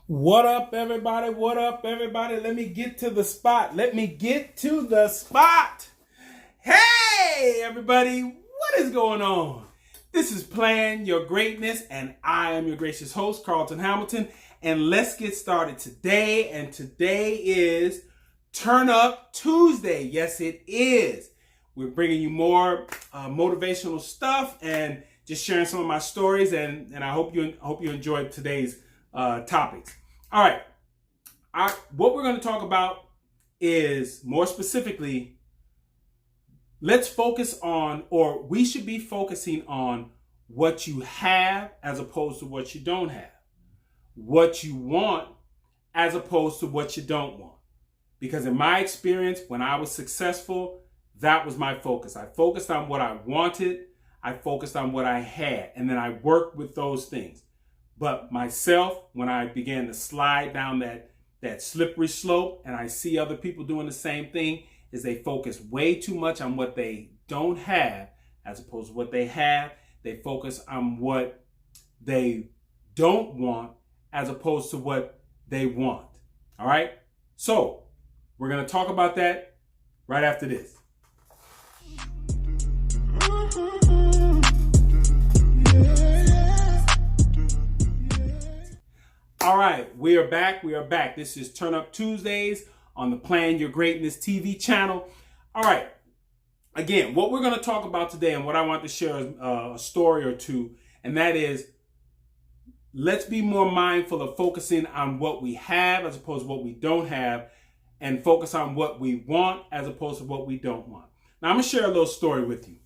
What up, everybody? What up, everybody? Let me get to the spot. Let me get to the spot. Hey, everybody. What is going on? This is Plan Your Greatness, and I am your gracious host, Carlton Hamilton. And let's get started today. And today is Turn Up Tuesday. Yes, it is. We're bringing you more motivational stuff and just sharing some of my stories. And I hope you enjoyed today's topics. All right. What we're going to talk about is more specifically, let's focus on, or we should be focusing on what you have as opposed to what you don't have. What you want as opposed to what you don't want. Because in my experience, when I was successful, that was my focus. I focused on what I wanted. I focused on what I had. And then I worked with those things. But myself, when I began to slide down that slippery slope and I see other people doing the same thing, is they focus way too much on what they don't have as opposed to what they have. They focus on what they don't want as opposed to what they want. All right? So we're going to talk about that right after this. All right, we are back. This is Turn Up Tuesdays on the Plan Your Greatness TV channel. All right, again, what we're going to talk about today and what I want to share is a story or two, and that is, let's be more mindful of focusing on what we have as opposed to what we don't have, and focus on what we want as opposed to what we don't want. Now, I'm going to share a little story with you.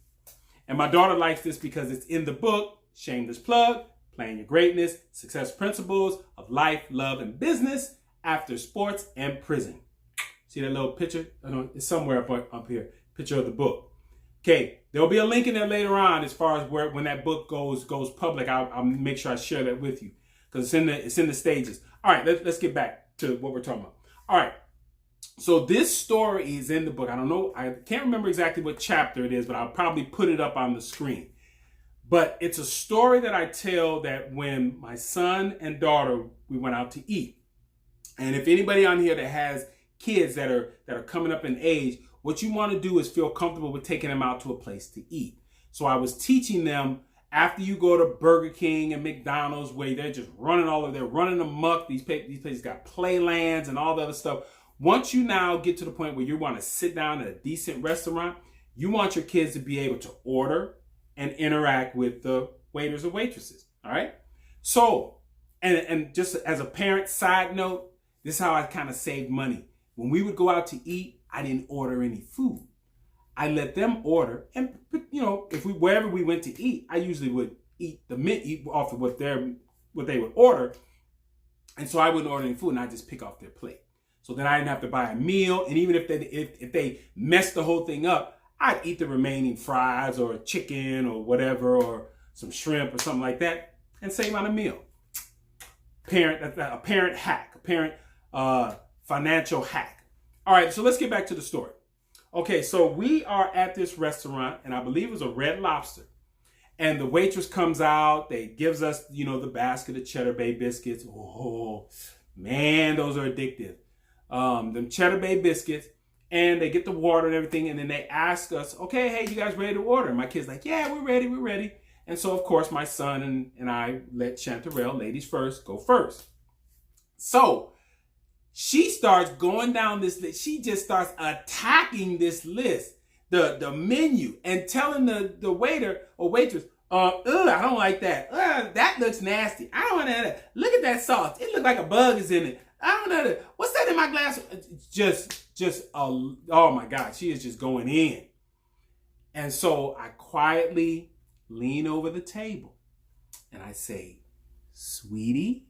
And my daughter likes this because it's in the book, shameless plug, Plan Your Greatness, Success Principles of Life, Love, and Business After Sports and Prison. See that little picture? I don't know, it's somewhere up here. Picture of the book. Okay, there'll be a link in there later on as far as when that book goes public. I'll make sure I share that with you because it's in the stages. All right, let's get back to what we're talking about. All right, so this story is in the book. I don't know, I can't remember exactly what chapter it is, but I'll probably put it up on the screen. But it's a story that I tell that when my son and daughter, we went out to eat. And if anybody on here that has kids that are coming up in age, what you want to do is feel comfortable with taking them out to a place to eat. So I was teaching them, after you go to Burger King and McDonald's, where they're just they're running amok, these places got playlands and all the other stuff. Once you now get to the point where you want to sit down at a decent restaurant, you want your kids to be able to order and interact with the waiters or waitresses. All right. So, and just as a parent side note, this is how I kind of saved money. When we would go out to eat, I didn't order any food. I let them order, and wherever we went to eat, I usually would eat off of what they would order, and so I wouldn't order any food, and I just pick off their plate. So then I didn't have to buy a meal, and even if they messed the whole thing up, I'd eat the remaining fries or chicken or whatever, or some shrimp or something like that, and save on a meal. A parent hack, financial hack. All right, so let's get back to the story. Okay, so we are at this restaurant, and I believe it was a Red Lobster. And the waitress comes out, they gives us, the basket of Cheddar Bay biscuits. Oh, man, those are addictive. Them Cheddar Bay biscuits. And they get the water and everything, and then they ask us, okay, hey, you guys ready to order? And my kid's like, yeah, we're ready. And so, of course, my son and I let Chanterelle, ladies first, go first. So she starts going down this list. She just starts attacking this list, the menu, and telling the waiter or waitress, I don't like that. That looks nasty. I don't want that. Look at that sauce. It looks like a bug is in it. I don't know. What's that in my glass? Oh my God, she is just going in. And so I quietly lean over the table and I say, sweetie,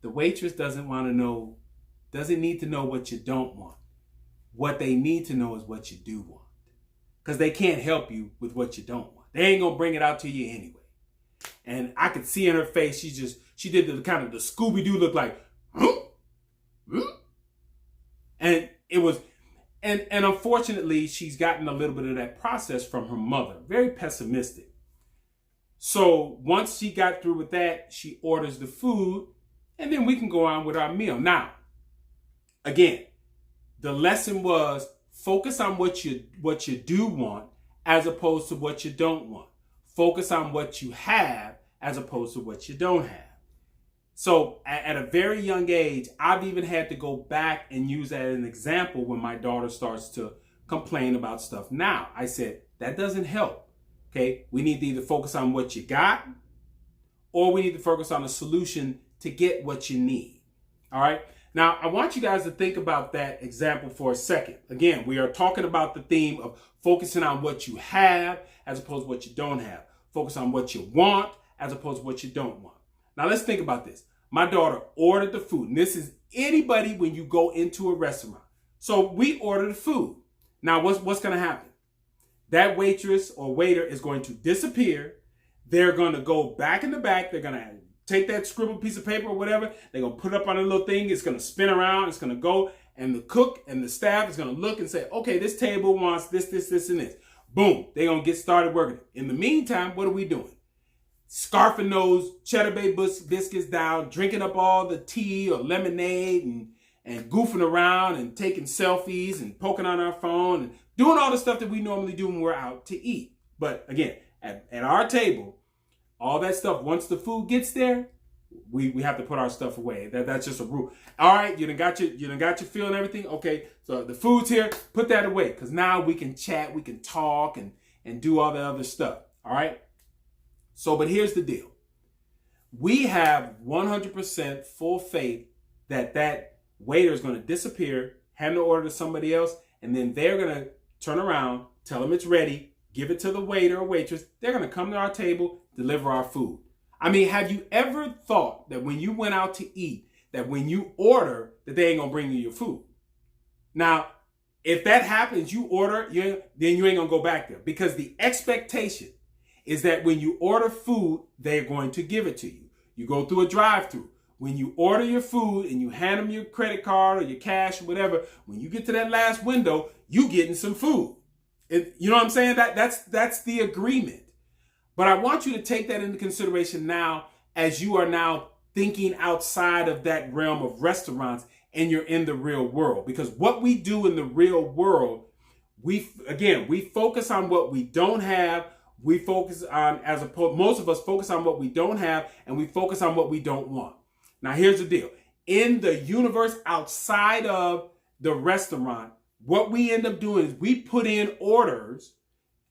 the waitress doesn't need to know what you don't want. What they need to know is what you do want. Because they can't help you with what you don't want. They ain't going to bring it out to you anyway. And I could see in her face, she did the kind of the Scooby-Doo look like, and it was, and unfortunately, she's gotten a little bit of that process from her mother. Very pessimistic. So once she got through with that, she orders the food, and then we can go on with our meal. Now, again, the lesson was focus on what you do want as opposed to what you don't want. Focus on what you have as opposed to what you don't have. So at a very young age, I've even had to go back and use that as an example when my daughter starts to complain about stuff. Now, I said, that doesn't help. Okay, we need to either focus on what you got, or we need to focus on a solution to get what you need. All right. Now, I want you guys to think about that example for a second. Again, we are talking about the theme of focusing on what you have as opposed to what you don't have. Focus on what you want as opposed to what you don't want. Now, let's think about this. My daughter ordered the food, and this is anybody when you go into a restaurant. So we ordered the food. Now, what's going to happen? That waitress or waiter is going to disappear. They're going to go back in the back. They're going to take that scribbled piece of paper or whatever. They're going to put it up on a little thing. It's going to spin around. It's going to go. And the cook and the staff is going to look and say, okay, this table wants this, this, this, and this. Boom. They're going to get started working. In the meantime, what are we doing? Scarfing those Cheddar Bay biscuits down, drinking up all the tea or lemonade and goofing around and taking selfies and poking on our phone and doing all the stuff that we normally do when we're out to eat. But again, at our table, all that stuff, once the food gets there, we have to put our stuff away. That's just a rule. All right, you done got your fill and everything. Okay, so the food's here, put that away, because now we can chat, we can talk and do all the other stuff. All right. So, but here's the deal. We have 100% full faith that waiter is going to disappear, hand the order to somebody else, and then they're going to turn around, tell them it's ready, give it to the waiter or waitress. They're going to come to our table, deliver our food. I mean, have you ever thought that when you went out to eat, that when you order, that they ain't going to bring you your food? Now, if that happens, you order, then you ain't going to go back there, because the expectation is that when you order food, they're going to give it to you. You go through a drive-through. When you order your food and you hand them your credit card or your cash or whatever, when you get to that last window, you getting some food. You know what I'm saying? That's the agreement. But I want you to take that into consideration now as you are now thinking outside of that realm of restaurants and you're in the real world. Because what we do in the real world, we focus on what we don't have. We focus on, most of us focus on what we don't have, and we focus on what we don't want. Now, here's the deal. In the universe outside of the restaurant, what we end up doing is we put in orders.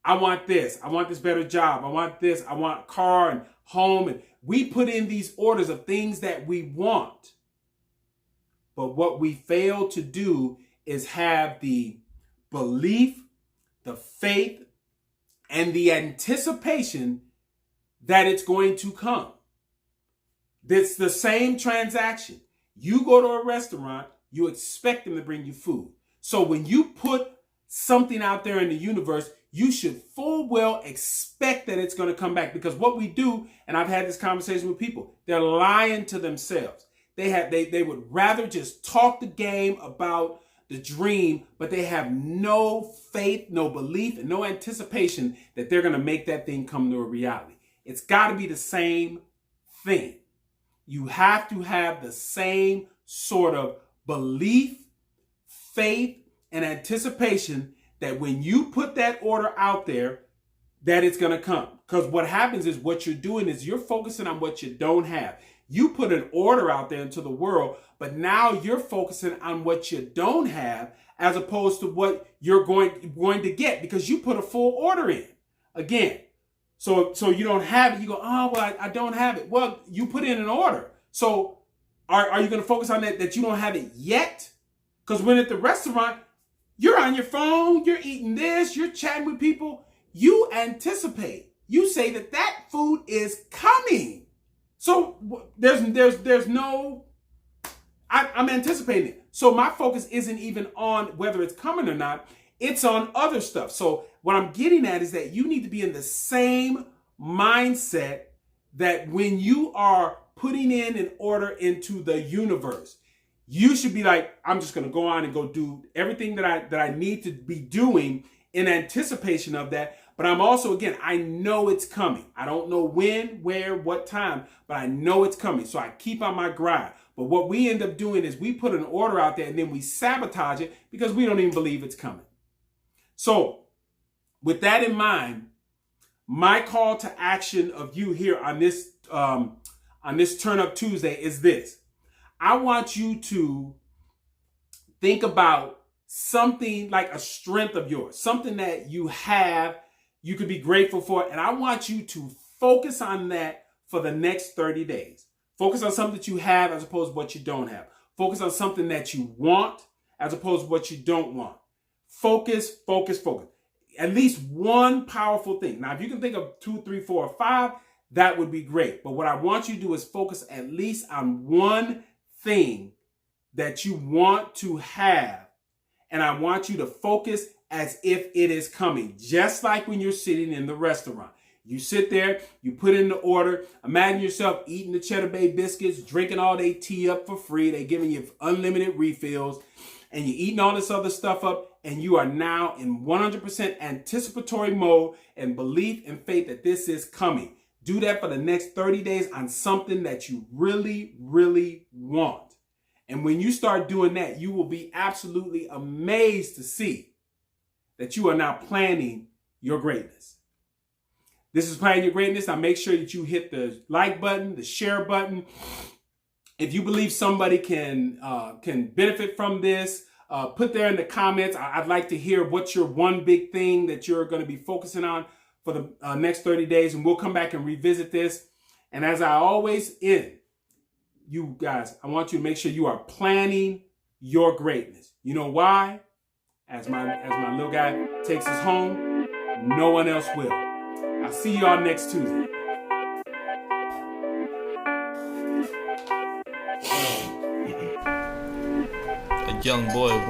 I want this better job. I want this. I want car and home. And we put in these orders of things that we want. But what we fail to do is have the belief, the faith, and the anticipation that it's going to come. It's the same transaction. You go to a restaurant, you expect them to bring you food. So when you put something out there in the universe, you should full well expect that it's going to come back. Because what we do, and I've had this conversation with people, they're lying to themselves. They would rather just talk the game about the dream, but they have no faith, no belief, and no anticipation that they're going to make that thing come to a reality. It's got to be the same thing. You have to have the same sort of belief, faith, and anticipation that when you put that order out there, that it's going to come. Because what happens is what you're doing is you're focusing on what you don't have. You put an order out there into the world, but now you're focusing on what you don't have as opposed to what you're going to get, because you put a full order in. Again, so you don't have it. You go, oh, well, I don't have it. Well, you put in an order. So are you going to focus on that you don't have it yet? Because when at the restaurant, you're on your phone, you're eating this, you're chatting with people. You anticipate. You say that food is coming. So there's no, I'm anticipating it. So my focus isn't even on whether it's coming or not. It's on other stuff. So what I'm getting at is that you need to be in the same mindset that when you are putting in an order into the universe, you should be like, I'm just going to go on and go do everything that I need to be doing in anticipation of that. But I'm also, again, I know it's coming. I don't know when, where, what time, but I know it's coming. So I keep on my grind. But what we end up doing is we put an order out there and then we sabotage it because we don't even believe it's coming. So with that in mind, my call to action of you here on this Turn Up Tuesday is this. I want you to think about something like a strength of yours, something that you have, you could be grateful for. And I want you to focus on that for the next 30 days. Focus on something that you have as opposed to what you don't have. Focus on something that you want as opposed to what you don't want. Focus, focus, focus. At least one powerful thing. Now, if you can think of 2, 3, 4, or 5, that would be great. But what I want you to do is focus at least on one thing that you want to have. And I want you to focus as if it is coming. Just like when you're sitting in the restaurant. You sit there, you put in the order. Imagine yourself eating the Cheddar Bay biscuits, drinking all their tea up for free. They're giving you unlimited refills. And you're eating all this other stuff up. And you are now in 100% anticipatory mode and belief and faith that this is coming. Do that for the next 30 days on something that you really, really want. And when you start doing that, you will be absolutely amazed to see that you are now planning your greatness. This is Planning Your Greatness. Now make sure that you hit the like button, the share button. If you believe somebody can benefit from this, put there in the comments. I'd like to hear what's your one big thing that you're going to be focusing on for the next 30 days. And we'll come back and revisit this. And as I always end, you guys, I want you to make sure you are planning your greatness. You know why? As my little guy takes us home, no one else will. I'll see y'all next Tuesday. A young boy